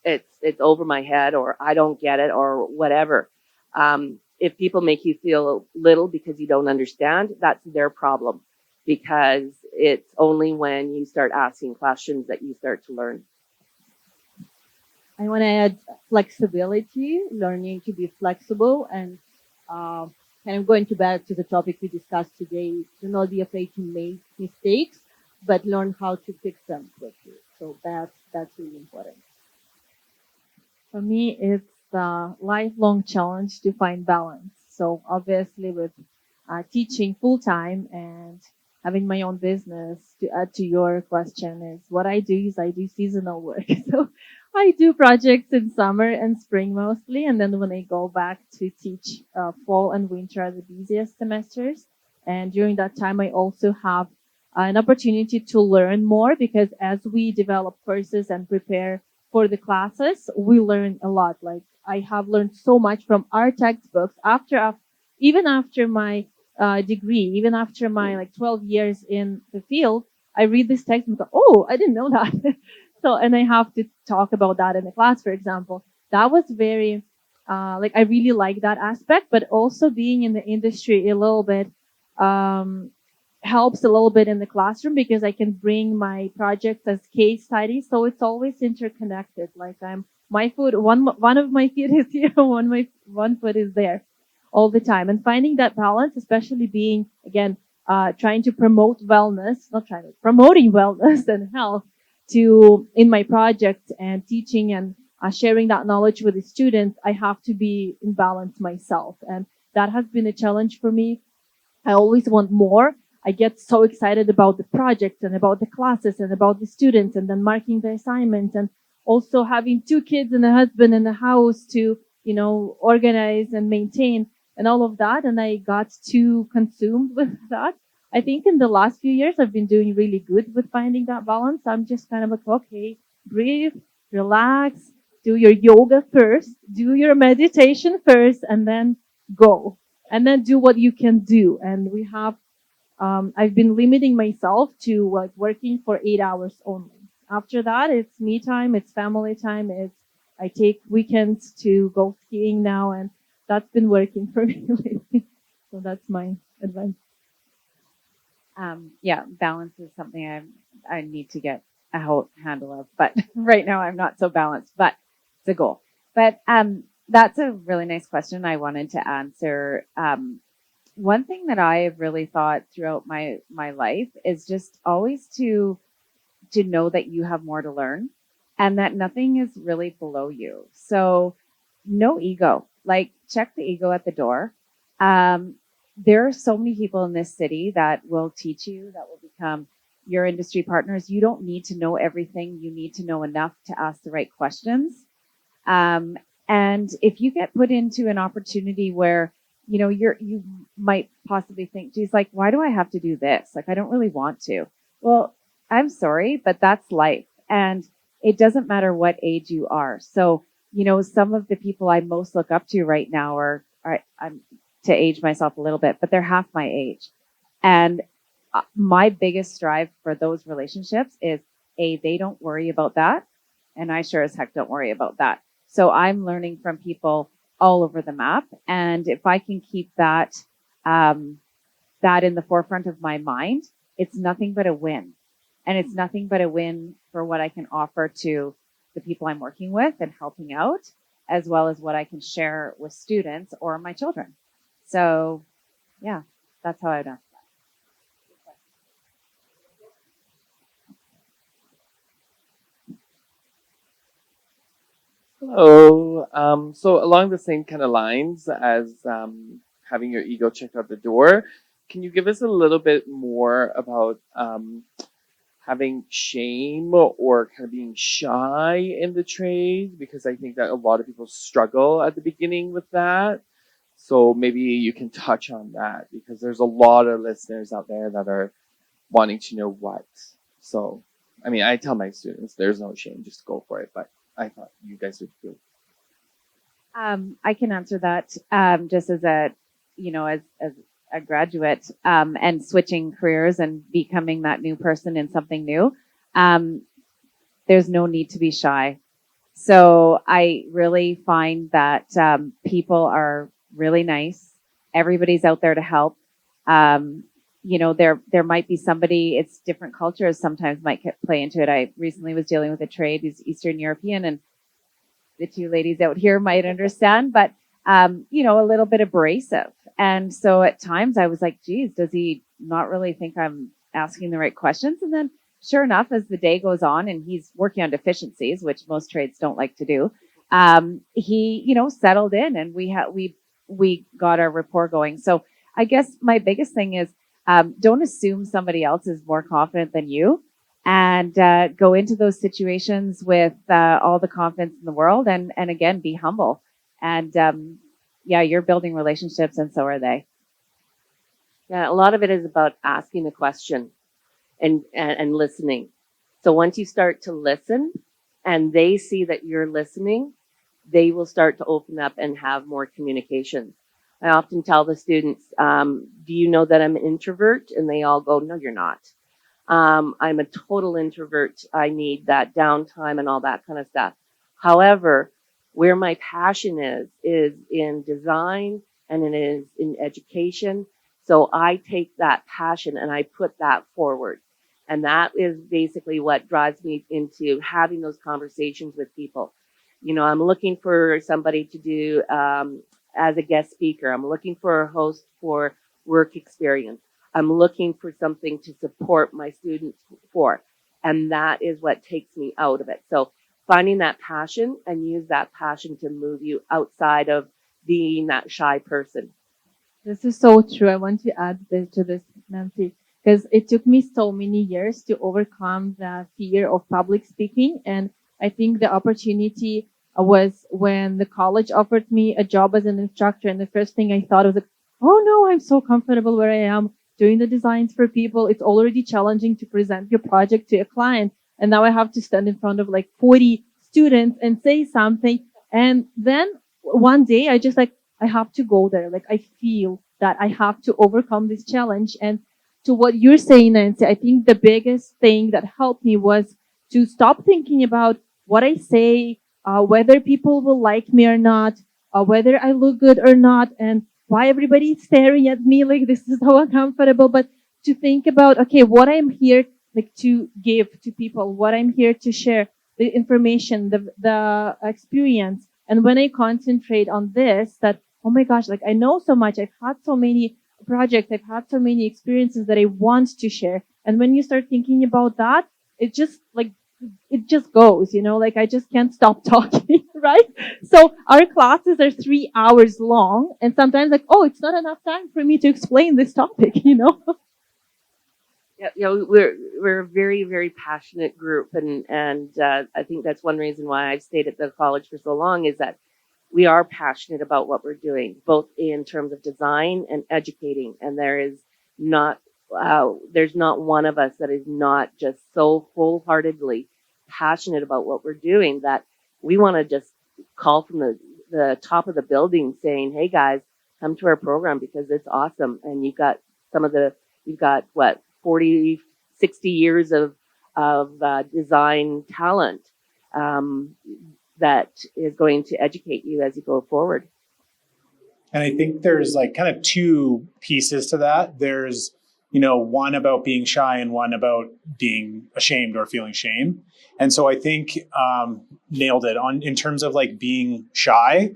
it's over my head, or I don't get it, or whatever. If people make you feel little because you don't understand, that's their problem, because it's only when you start asking questions that you start to learn. I want to add flexibility, learning to be flexible, and kind of going back to the topic we discussed today, to not be afraid to make mistakes, but learn how to fix them quickly. So that's really important. For me, it's a lifelong challenge to find balance. So obviously with teaching full time and having my own business, to add to your question, is what I do is I do seasonal work. So I do projects in summer and spring mostly. And then when I go back to teach, fall and winter are the busiest semesters. And during that time, I also have an opportunity to learn more, because as we develop courses and prepare for the classes, we learn a lot. Like I have learned so much from our textbooks even after my degree, even after my like 12 years in the field. I read this text and go, oh, I didn't know that. So, and I have to talk about that in the class, for example. That was very, I really like that aspect, but also being in the industry a little bit, helps a little bit in the classroom, because I can bring my projects as case studies. So it's always interconnected. Like my foot, one of my feet is here, one foot is there all the time. And finding that balance, especially being, again, trying to promote wellness, promoting wellness and health in my project, and teaching and sharing that knowledge with the students, I have to be in balance myself. And that has been a challenge for me. I always want more. I get so excited about the project and about the classes and about the students, and then marking the assignments, and also having 2 kids and a husband and a house to, organize and maintain and all of that. And I got too consumed with that. I think in the last few years, I've been doing really good with finding that balance. I'm just kind of like, okay, breathe, relax, do your yoga first, do your meditation first, and then go. And then do what you can do. And I've been limiting myself to like working for 8 hours only. After that, it's me time, it's family time, I take weekends to go skiing now, and that's been working for me lately. So that's my advice. Yeah, balance is something I need to get a handle of, but right now I'm not so balanced, but it's a goal. But that's a really nice question I wanted to answer. One thing that I have really thought throughout my life is just always to know that you have more to learn, and that nothing is really below you. So no ego. Like check the ego at the door. there are so many people in this city that will teach you, that will become your industry partners. You don't need to know everything. You need to know enough to ask the right questions. Um, and if you get put into an opportunity where, you know, you might possibly think, geez, like, why do I have to do this? Like, I don't really want to. Well, I'm sorry, but that's life. And it doesn't matter what age you are. So, you know, some of the people I most look up to right now I'm to age myself a little bit, but they're half my age. And my biggest strive for those relationships is they don't worry about that. And I sure as heck don't worry about that. So I'm learning from people all over the map. And if I can keep that in the forefront of my mind, it's nothing but a win. And it's nothing but a win for what I can offer to the people I'm working with and helping out, as well as what I can share with students or my children. So yeah, that's how I know. Hello. So along the same kind of lines as having your ego checked out the door, can you give us a little bit more about having shame or kind of being shy in the trade? Because I think that a lot of people struggle at the beginning with that. So maybe you can touch on that because there's a lot of listeners out there that are wanting to know what. So, I mean, I tell my students there's no shame, just go for it. But I thought you guys would do. I can answer that just as a, you know, as a graduate and switching careers and becoming that new person in something new. Um, there's no need to be shy. So I really find that people are really nice. Everybody's out there to help. You know, there might be somebody. It's different cultures sometimes might play into it. I recently was dealing with a trade who's Eastern European, and the two ladies out here might understand, but you know, a little bit abrasive. And so at times I was like, geez, does he not really think I'm asking the right questions? And then sure enough, as the day goes on and he's working on deficiencies, which most trades don't like to do, he, you know, settled in and we got our rapport going. So I guess my biggest thing is don't assume somebody else is more confident than you, and go into those situations with all the confidence in the world, and again, be humble. And yeah, you're building relationships, and so are they. Yeah, a lot of it is about asking a question and listening. So once you start to listen and they see that you're listening, they will start to open up and have more communication. I often tell the students, do you know that I'm an introvert? And they all go, no, you're not. I'm a total introvert. I need that downtime and all that kind of stuff. However, where my passion is in design and it is in education. So I take that passion and I put that forward. And that is basically what drives me into having those conversations with people. You know, I'm looking for somebody to do as a guest speaker. I'm looking for a host for work experience. I'm looking for something to support my students for. And that is what takes me out of it. So finding that passion and use that passion to move you outside of being that shy person. This is so true. I want to add this to this, Nancy, because it took me so many years to overcome the fear of public speaking. And I think the opportunity was when the college offered me a job as an instructor. And the first thing I thought was like, oh no, I'm so comfortable where I am doing the designs for people. It's already challenging to present your project to a client. And now I have to stand in front of like 40 students and say something. And then one day I just like, I have to go there. Like I feel that I have to overcome this challenge. And to what you're saying, Nancy, I think the biggest thing that helped me was to stop thinking about what I say, whether people will like me or not, whether I look good or not, and why everybody's staring at me like this is so uncomfortable. But to think about, okay, what I'm here like to give to people, what I'm here to share, the information, the experience. And when I concentrate on this, that oh my gosh, like I know so much. I've had so many projects. I've had so many experiences that I want to share. And when you start thinking about that, it just like, it just goes, you know, like I just can't stop talking. right? So our classes are 3 hours long, and sometimes like, oh, it's not enough time for me to explain this topic, Yeah, we're a very, very passionate group, and I think that's one reason why I've stayed at the college for so long is that we are passionate about what we're doing, both in terms of design and educating. And not there's not one of us that is not just so wholeheartedly passionate about what we're doing that we want to just call from the top of the building saying, "Hey guys, come to our program because it's awesome." And you've got what 40, 60 years of design talent. Um, that is going to educate you as you go forward. And I think there's like kind of two pieces to that. There's, one about being shy and one about being ashamed or feeling shame. And so I think nailed it in terms of like being shy.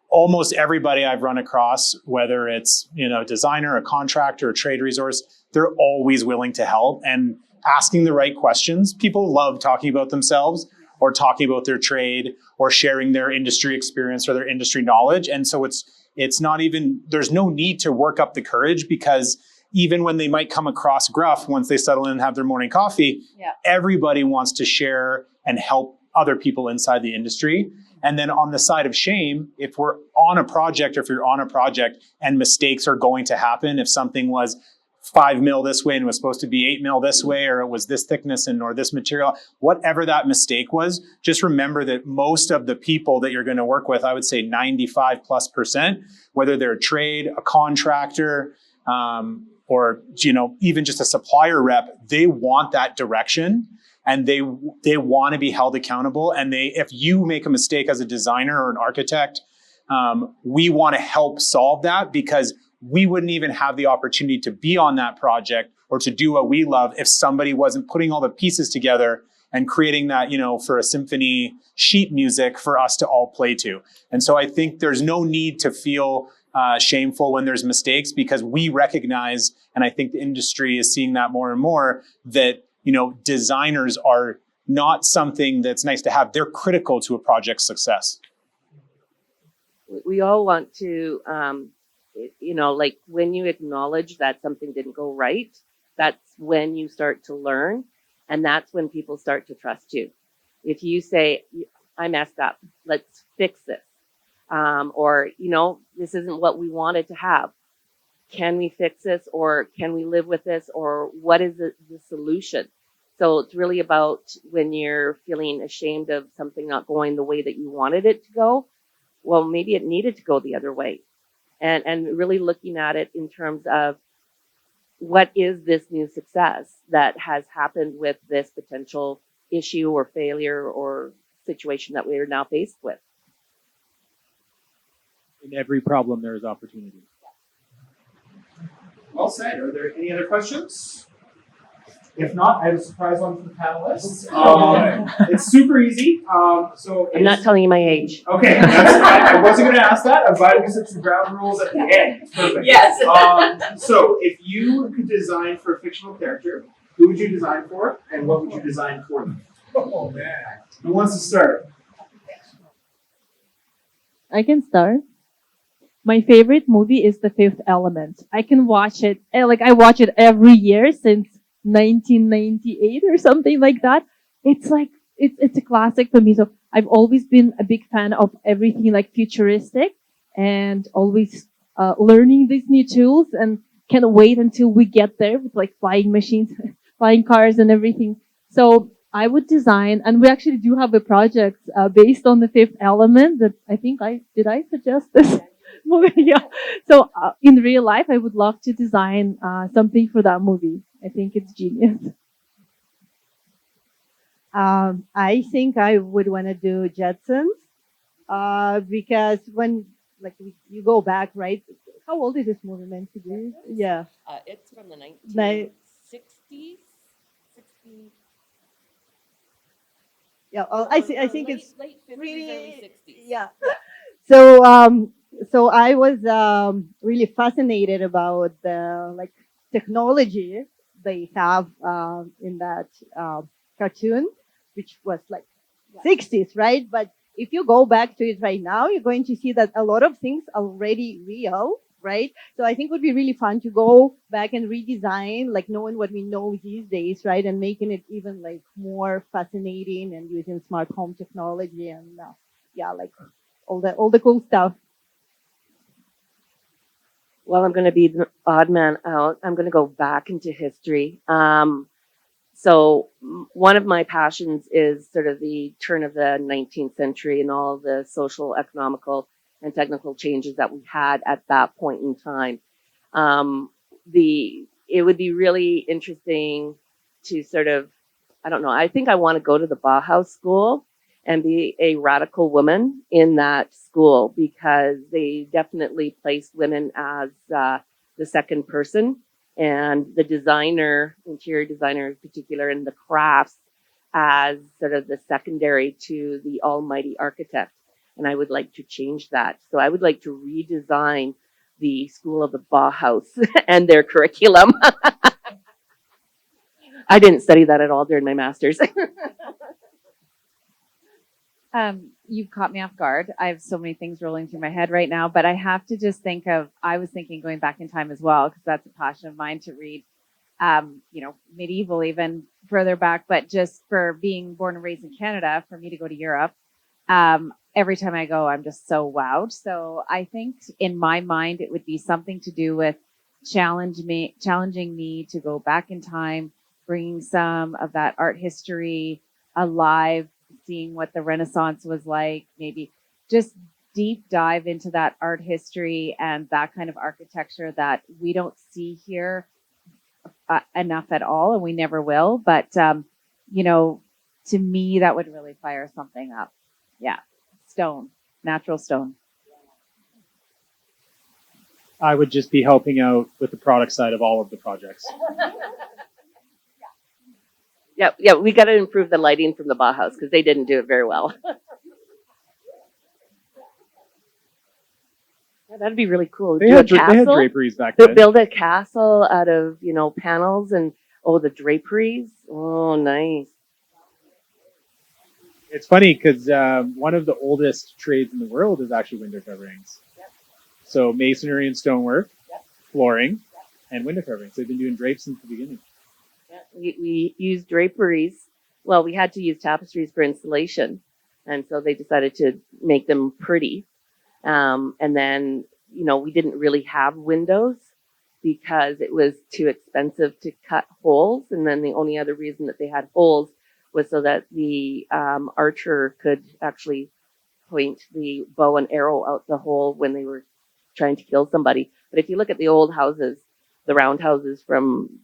Almost everybody I've run across, whether it's, a designer, a contractor, a trade resource, they're always willing to help and asking the right questions. People love talking about themselves or talking about their trade or sharing their industry experience or their industry knowledge. And so it's not even, there's no need to work up the courage because even when they might come across gruff once they settle in and have their morning coffee, everybody wants to share and help other people inside the industry. And then on the side of shame, if we're on a project or if you're on a project and mistakes are going to happen, if something was 5 mil this way and was supposed to be 8 mil this way, or it was this thickness and or this material, whatever that mistake was, just remember that most of the people that you're going to work with, I would say 95+%, whether they're a trade, a contractor, or even just a supplier rep, they want that direction and they want to be held accountable. And if you make a mistake as a designer or an architect, we want to help solve that because we wouldn't even have the opportunity to be on that project or to do what we love if somebody wasn't putting all the pieces together and creating that, for a symphony sheet music for us to all play to. And so I think there's no need to feel shameful when there's mistakes because we recognize, and I think the industry is seeing that more and more, that, designers are not something that's nice to have. They're critical to a project's success. We all want to, like when you acknowledge that something didn't go right, that's when you start to learn. And that's when people start to trust you. If you say, I messed up, let's fix this. Or, this isn't what we wanted to have. Can we fix this? Or can we live with this? Or what is the solution? So it's really about when you're feeling ashamed of something not going the way that you wanted it to go. Well, maybe it needed to go the other way. And really looking at it in terms of what is this new success that has happened with this potential issue or failure or situation that we are now faced with. In every problem, there is opportunity. Well said. Are there any other questions? If not, I have a surprise one for the panelists. It's super easy. I'm not telling you my age. Okay, that's fine. I wasn't going to ask that. I'm glad we set some ground rules at the end. Perfect. Yes. So, if you could design for a fictional character, who would you design for, and what would you design for them? Oh man, who wants to start? I can start. My favorite movie is The Fifth Element. I can watch it, I watch it every year since 1998 or something like that. It's like, it's a classic for me. So I've always been a big fan of everything like futuristic and always learning these new tools and can't wait until we get there with like flying machines, flying cars and everything. So I would design, and we actually do have a project based on The Fifth Element that I think did I suggest this? Movie, yeah. So in real life, I would love to design something for that movie. I think it's genius. I think I would want to do Jetsons because when you go back, right? How old is this movie meant to be? Yeah. It's from the 1960s. 60. Yeah. I think it's late 50s, really, early 60s. yeah. So I was really fascinated about the technology they have in that cartoon, which was like 60s, right? But if you go back to it right now, you're going to see that a lot of things are already real, right? So I think it would be really fun to go back and redesign, like knowing what we know these days, right? And making it even like more fascinating and using smart home technology and yeah, like all the cool stuff. Well, I'm going to be the odd man out. I'm going to go back into history. One of my passions is sort of the turn of the 19th century and all the social, economical, and technical changes that we had at that point in time. Um, it would be really interesting to sort of, I don't know, I think I want to go to the Bauhaus school and be a radical woman in that school because they definitely placed women as the second person and the designer, interior designer in particular, and the crafts as sort of the secondary to the almighty architect. And I would like to change that. So I would like to redesign the School of the Bauhaus and their curriculum. I didn't study that at all during my master's. You've caught me off guard. I have so many things rolling through my head right now, but I have to just think of, I was thinking going back in time as well, because that's a passion of mine to read, medieval, even further back, but just for being born and raised in Canada, for me to go to Europe, every time I go, I'm just so wowed. So I think in my mind, it would be something to do with challenging me to go back in time, bringing some of that art history alive, seeing what the Renaissance was like, maybe just deep dive into that art history and that kind of architecture that we don't see here enough at all, and we never will. But to me, that would really fire something up. Yeah, stone, natural stone. I would just be helping out with the product side of all of the projects. Yeah, we got to improve the lighting from the Bauhaus because they didn't do it very well. Yeah, that'd be really cool. They had draperies back then. Build a castle out of panels and the draperies. Oh, nice. It's funny because one of the oldest trades in the world is actually window coverings. Yep. So masonry and stonework, Yep. flooring, and window coverings. They've been doing drapes since the beginning. Yeah, we used draperies. Well, we had to use tapestries for installation, and so they decided to make them pretty. And then we didn't really have windows because it was too expensive to cut holes. And then the only other reason that they had holes was so that the archer could actually point the bow and arrow out the hole when they were trying to kill somebody. But if you look at the old houses, the round houses from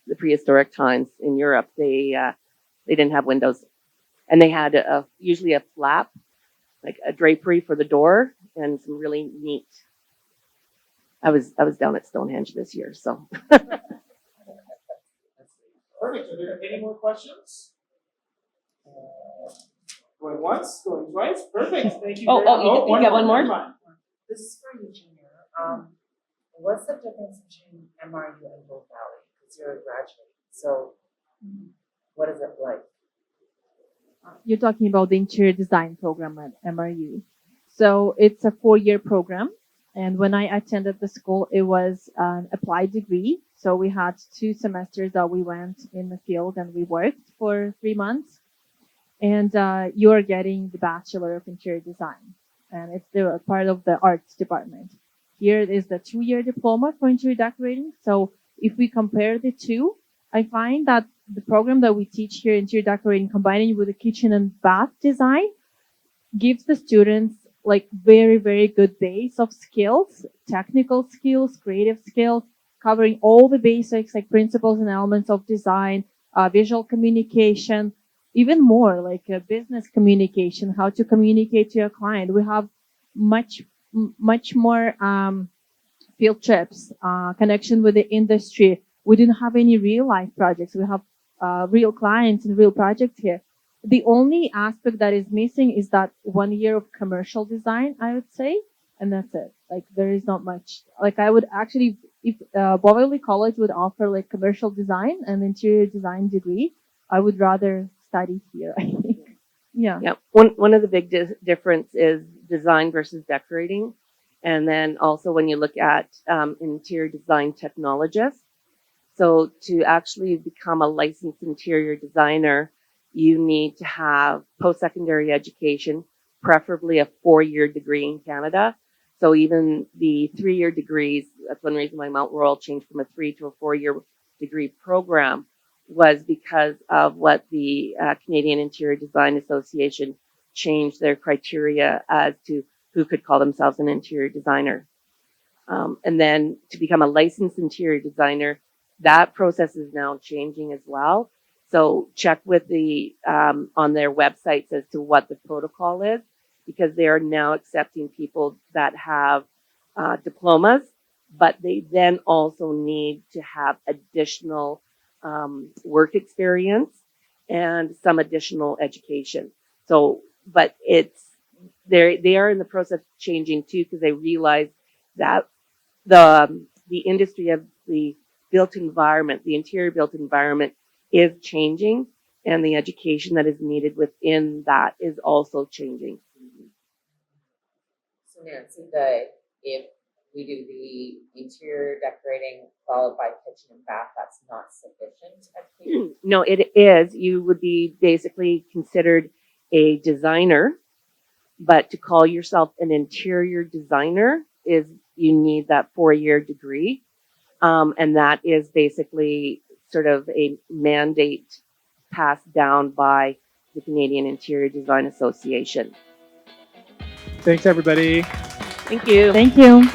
the prehistoric times in Europe, they didn't have windows, and they had usually a flap, like a drapery for the door, and some really neat. I was down at Stonehenge this year, so. Perfect. Are there any more questions? Going once, going twice. Perfect. Thank you. You got one more? This is for you, Junior. What's the difference between MRU and Bow Valley? Because you're a graduate. So, what is it like? You're talking about the interior design program at MRU. So it's a 4-year program. And when I attended the school, it was an applied degree. So we had 2 semesters that we went in the field and we worked for 3 months. And you're getting the Bachelor of Interior Design. And it's the part of the arts department. Here is the 2-year diploma for interior decorating. So if we compare the two, I find that the program that we teach here, interior decorating, combining with the kitchen and bath design, gives the students like very, very good base of skills, technical skills, creative skills, covering all the basics like principles and elements of design, visual communication, even more like business communication, how to communicate to your client. We have much more field trips, connection with the industry. We didn't have any real life projects. We have real clients and real projects here. The only aspect that is missing is that 1 year of commercial design, I would say, and that's it. Like there is not much. Like I would actually, if Bowerly College would offer like commercial design and interior design degree, I would rather study here. I think. Yeah. Yeah, one of the big difference is design versus decorating, and then also when you look at interior design technologists. So to actually become a licensed interior designer, you need to have post-secondary education, preferably a 4-year degree in Canada. So even the 3-year degrees, that's one reason why Mount Royal changed from a 3 to a 4-year degree program, was because of what the Canadian Interior Design Association changed their criteria as to who could call themselves an interior designer. And then to become a licensed interior designer, that process is now changing as well. So check with the on their websites as to what the protocol is, because they are now accepting people that have diplomas, but they then also need to have additional work experience and some additional education. So, but they are in the process of changing too, because they realize that the industry of the built environment, the interior built environment, is changing, and the education that is needed within that is also changing. So Nancy, if we do the interior decorating followed by kitchen and bath, that's not sufficient education? No, it is. You would be basically considered a designer, but to call yourself an interior designer is you need that 4-year degree. And that is basically sort of a mandate passed down by the Canadian Interior Design Association. Thanks, everybody. Thank you. Thank you.